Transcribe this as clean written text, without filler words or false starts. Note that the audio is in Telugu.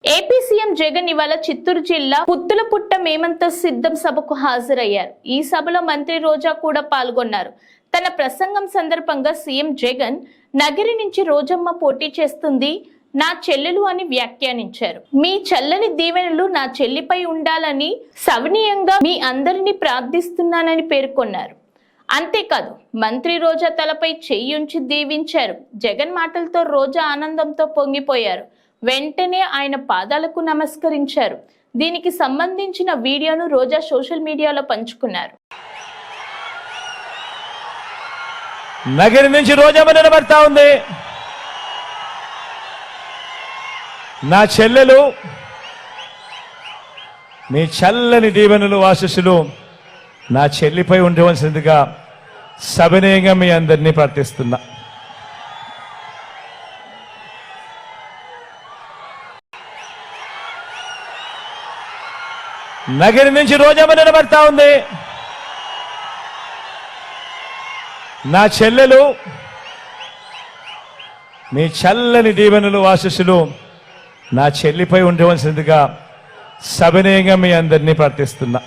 ఏపీ సీఎం జగన్ ఇవాళ చిత్తూరు జిల్లా పుత్తులపుట్ట మేమంత సిద్ధం సభకు హాజరయ్యారు. ఈ సభలో మంత్రి రోజా కూడా పాల్గొన్నారు. తన ప్రసంగం సందర్భంగా సీఎం జగన్ నగరి నుంచి రోజమ్మ పోటీ చేస్తుంది, నా చెల్లెలు అని వ్యాఖ్యానించారు. మీ చల్లని దీవెనలు నా చెల్లిపై ఉండాలని సవినీయంగా మీ అందరినీ ప్రార్థిస్తున్నానని పేర్కొన్నారు. అంతేకాదు మంత్రి రోజా తలపై చెయ్యుంచి దీవించారు. జగన్ మాటలతో రోజా ఆనందంతో పొంగిపోయారు. వెంటనే ఆయన పాదాలకు నమస్కరించారు. దీనికి సంబంధించిన వీడియోను రోజా సోషల్ మీడియాలో పంచుకున్నారు. నగరి నుంచి రోజమ్మ నిలబడతా ఉంది. నా చెల్లెలు, మీ చల్లని దీవెనలు ఆశీస్సులు నా చెల్లిపై ఉండవలసిందిగా సవినయంగా మీ అందరినీ ప్రార్థిస్తున్నా. నగరి నుంచి రోజమ్మ నిలబడతా ఉంది. నా చెల్లెలు, మీ చల్లని దీవెనలు ఆశీస్సులు నా చెల్లిపై ఉండవలసిందిగా సవినయంగా మీ అందరినీ ప్రార్థిస్తున్నా.